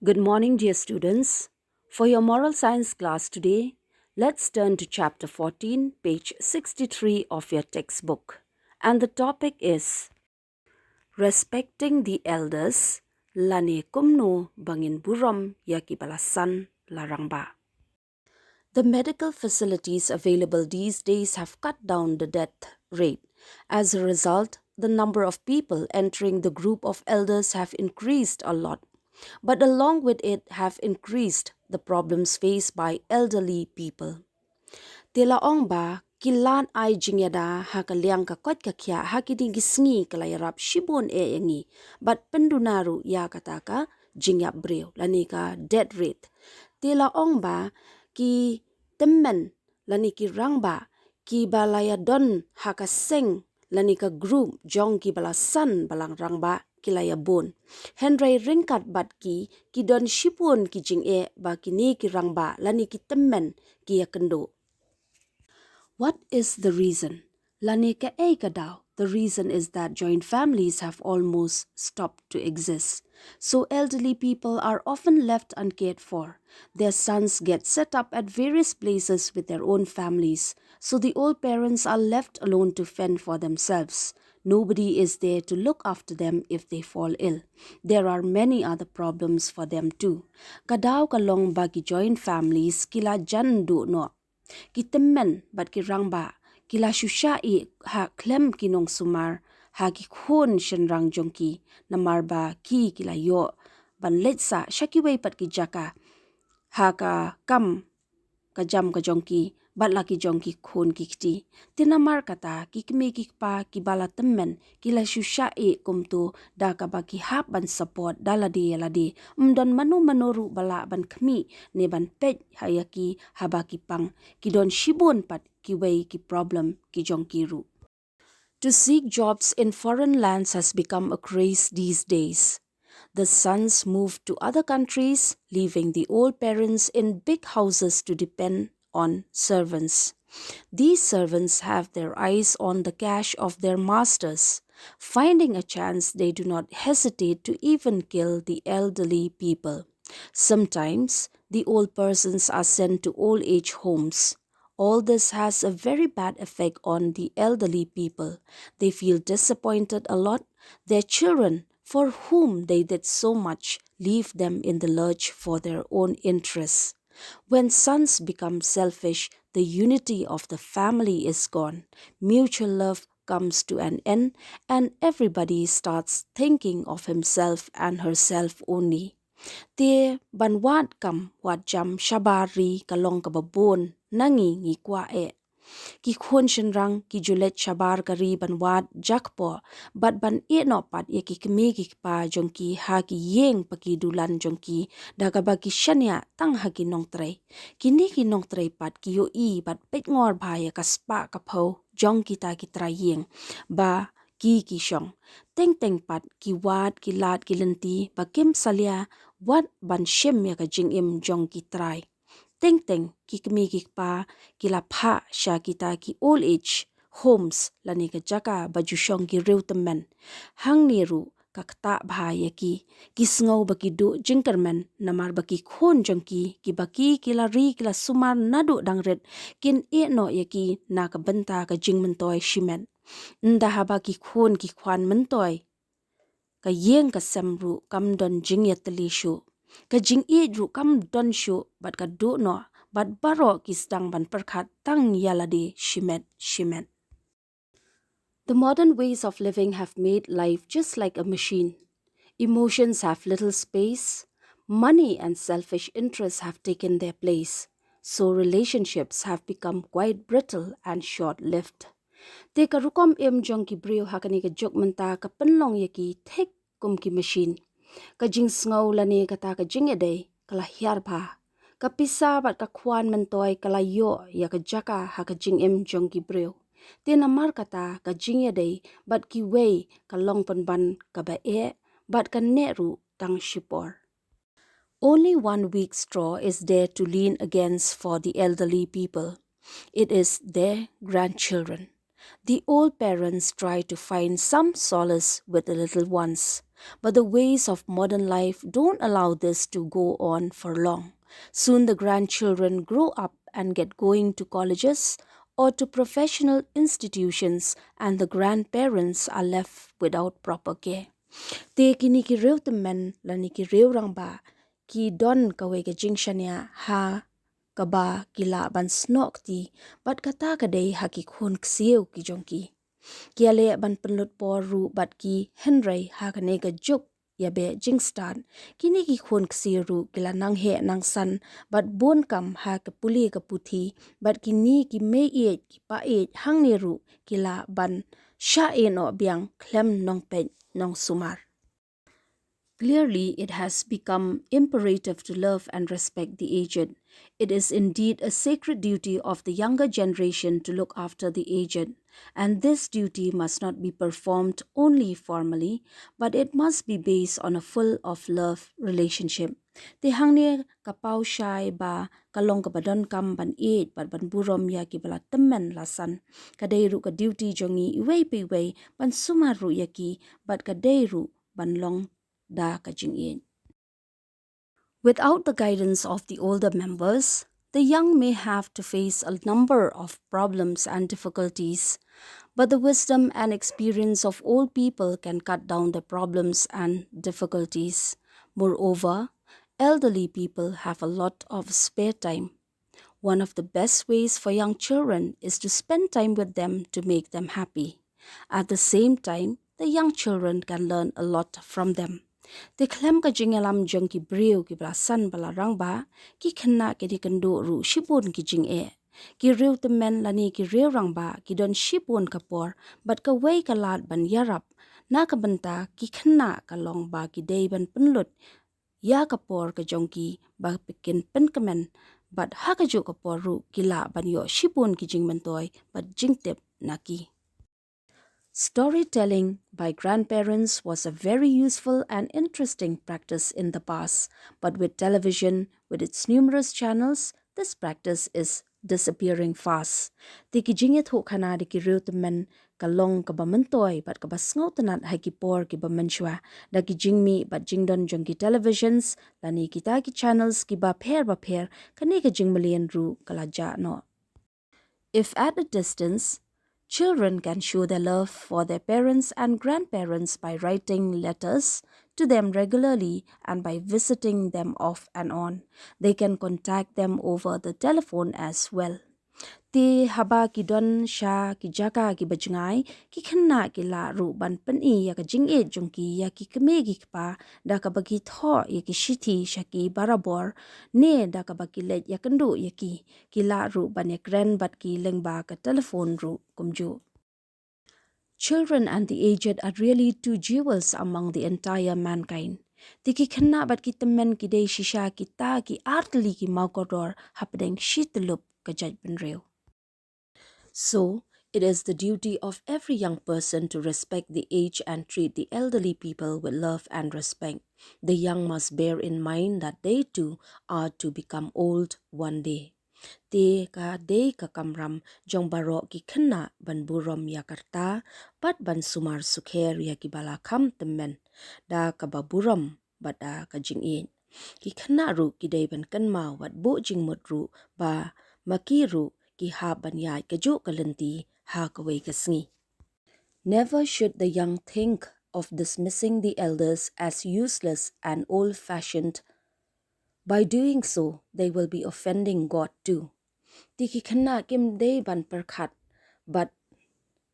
Good morning, dear students. For your moral science class today, let's turn to chapter 14, page 63 of your textbook. And the topic is Respecting the Elders, Lani Kumno Bangin Buram Yakibalasan Larangba. The medical facilities available these days have cut down the death rate. As a result, the number of people entering the group of elders have increased a lot. But along with it have increased the problems faced by elderly people. Tilaong ba kilan ay jingyada ha kaliang kakot kakya ha kidi gisngi kalayarap shibon engi but pendunaru ya kataka jingyap breu lani ka dead rate. Tilaong ba ki temmen lani ki rangba ki balaya don ha kaseng lani ka group jong ki balasan balang rangba kilaya bon. Henry ringkat bat ki don shipun ki jing ba kini ki rangba lani ki temmen ki ya kendo. What is the reason? Lani ka daw. The reason is that joint families have almost stopped to exist. So elderly people are often left uncared for. Their sons get set up at various places with their own families. So the old parents are left alone to fend for themselves. Nobody is there to look after them if they fall ill. There are many other problems for them too. Kadaw kalong bagi joint families kila jandu no. Kitemmen bat kirangba kila shushai ha klem kinong sumar ha ki khon shenrang jongki namarba ki kila yo ban letsa shakiway pat ki jaka ha ka kam ka jam ka jongki bat la ki jongki khon ki kti tinamar kata ki kme ki pa ki bala temmen kila shushai kumtu da ka ba ki hap ban support daladi yaladi mdon manu manoru bala ban khmi ne ban pej hayaki habaki pang ki don shibon pat ki way ki problem ki jongki ru. To seek jobs in foreign lands has become a craze these days. The sons move to other countries, leaving the old parents in big houses to depend on servants. These servants have their eyes on the cash of their masters. Finding a chance, they do not hesitate to even kill the elderly people. Sometimes, the old persons are sent to old age homes. All this has a very bad effect on the elderly people. They feel disappointed a lot. Their children, for whom they did so much, leave them in the lurch for their own interests. When sons become selfish, the unity of the family is gone. Mutual love comes to an end, and everybody starts thinking of himself and herself only. Te banwat kam wat jam shabari kalong kababon nangi ngi kwa ki khon shenrang ki julet shabar kari banwat jakpo bat ban no pat ye ki kme ki pa jongki ha ki yeng paki dulan jongki daga ba ki shanya tang ha ki nong trai kini ki nong trai pat ki yo I bat pet ngor bha ya ka spa ka pho jong ki ta ki trai yeng ba ki shong teng teng pat ki wat ki lat ki lenti ba kim salia wat ban shem ya ka jing im jong ki trai teng teng ki kmi ki pa ki la pha sha kita ki old age homes lani ka jaka baju shong ki reutemen hang ni ru ka kta bha ya ki sngo ba ki do jingkermen namar ba ki khon jong ki ba ki la ri ki la sumar nadu dangret kin no ya ki na ka banta ka jingmen toy shimen nda ha ba ki khon ki khwan men toy ka yeng ka semru kam don jing ya tali shu ka jing ru kam don shu bat ka do no bat baro ki stang ban perkhat tang yaladi shimet. The modern ways of living have made life just like a machine. Emotions have little space, money and selfish interests have taken their place, so relationships have become quite brittle and short-lived. Te ka rukom em jong ki brio hakani ka jok menta ka penlong ye ki thek kum ki machine. Ka jing sngaw lani ka ta ka jing edai kala hiar pa. Ka pisa bat ka kwan mentoy kala yo ya ka jaka ha ka jing em jong ki brio. Te namar kata ka jing edai bat ki way ka long ban ka ba bat ka neru tang shipor. Only one weak straw is there to lean against for the elderly people. It is their grandchildren. The old parents try to find some solace with the little ones. But the ways of modern life don't allow this to go on for long. Soon the grandchildren grow up and get going to colleges or to professional institutions, and the grandparents are left without proper care. Te kini ki reu temen lani ki reu rang ba ki don kawe ke jingshania ha kaba kila ban snok ti bat kata kadai ha ki khon ksieu ki jongki kiale ban penlut poru bat ki henry ha kane ka juk ya be jingstan kini ki khon ksiru kila nang he nang san bat bon kam ha ka puli ka puthi bat kini ki me e ki pa e hang ne ru kila ban sha e no biang klem nong pe nong sumar. Clearly, it has become imperative to love and respect the aged. It is indeed a sacred duty of the younger generation to look after the aged, and this duty must not be performed only formally, but it must be based on a full of love relationship. Ti hangne kapau shai ba kalong ka badon kam ban eat ban burom ya ki bala temmen lasan kadai ru ka duty jongi iwei pe wei ban sumaru yaki but kadai ru ban long da kajing in. Without the guidance of the older members, the young may have to face a number of problems and difficulties, but the wisdom and experience of old people can cut down the problems and difficulties. Moreover, elderly people have a lot of spare time. One of the best ways for young children is to spend time with them to make them happy. At the same time, the young children can learn a lot from them. Te klem ka jingalam jong ki breu ki bla san bala rang ba ki khanna ke di kando ru shipun ki jing e ki reu te men lani ki reu rang ba ki don shipun ka por but ka wei ka lat ban yarap na ka banta ki khanna ka long ba ki dei ban penlut ya ka por ka jong ki ba pikin pen kamen but ha ka jo ka por ru ki la ban yo shipun ki jing man toy but jing tep na ki. Storytelling by grandparents was a very useful and interesting practice in the past, but with television, with its numerous channels, this practice is disappearing fast. Ti ki jinget ho khana di ki riu temen ka long ka ba mentoy but ka ba sngaw tanat hai ki por ki ba menshwa da ki jingmi but jingdon jong ki televisions lani kita ki channels ki ba pher kani ka jingmalian ru kala ja no. If at a distance, children can show their love for their parents and grandparents by writing letters to them regularly and by visiting them off and on. They can contact them over the telephone as well. Ti haba ki don sha ki jaka ki bajngai ki khanna ki la ru ban pen I ya ka jing e jong ki ya ki kme ki pa da ka bagi tho ya ki shithi shaki barabor ne da ka bagi let ya kandu ya ki la ru ban ya gran bat ki leng ba ka telephone ru kumju. Children and the aged are really two jewels among the entire mankind. Tiki khanna bat ki temen ki dei shisha ki ta ki artli ki maukodor hapdeng shitlup ka judgment reu. So, it is the duty of every young person to respect the aged and treat the elderly people with love and respect. The young must bear in mind that they too are to become old one day. Te ka de ka kamram jong baro ki khanna ban burom yakarta pat ban sumar sukher ya ki bala kham temmen da ka ba burom bada ka jing in ki khanna ru ki dei ban kan ma wat bo jing mot ru ba maki ru ki ha ban yai ka jo kalanti ha ka wei ka sngi. Never should the young think of dismissing the elders as useless and old-fashioned. By doing so, they will be offending God too. Tiki khanna kim dei ban perkhat, but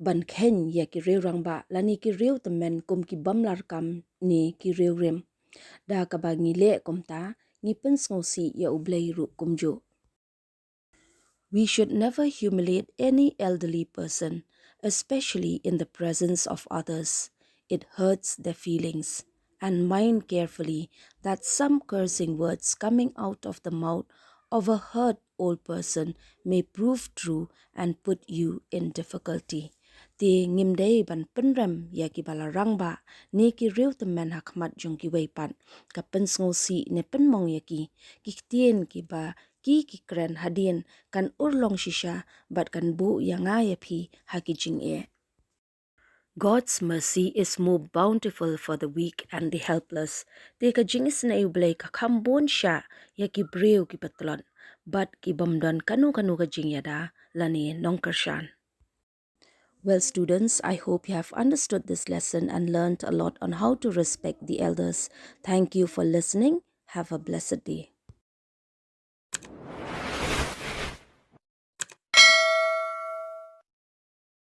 ban khen ya ki reu rang ba lani ki reu temen kum ki bamlar kam ni ki reu rem. Da ka ba ngi le kum ta ngi pen si ya ublei ru kum jo. We should never humiliate any elderly person, especially in the presence of others. It hurts their feelings. And mind carefully that some cursing words coming out of the mouth of a hurt old person may prove true and put you in difficulty. Ti ngimdei ban penrem ya ki bala rangba ni ki riu temen hakmat jong ki weipan ka si ne penmong ya ki tien ki ba ki kren hadien kan urlong shisha bat kan bu yang ya phi hakijing e. God's mercy is more bountiful for the weak and the helpless. Te ka jingis na iublay ka kambon siya ya ki breu ki patlon, but ki bamdon kanu ka jingyada lani nongkershan. Well, students, I hope you have understood this lesson and learned a lot on how to respect the elders. Thank you for listening. Have a blessed day.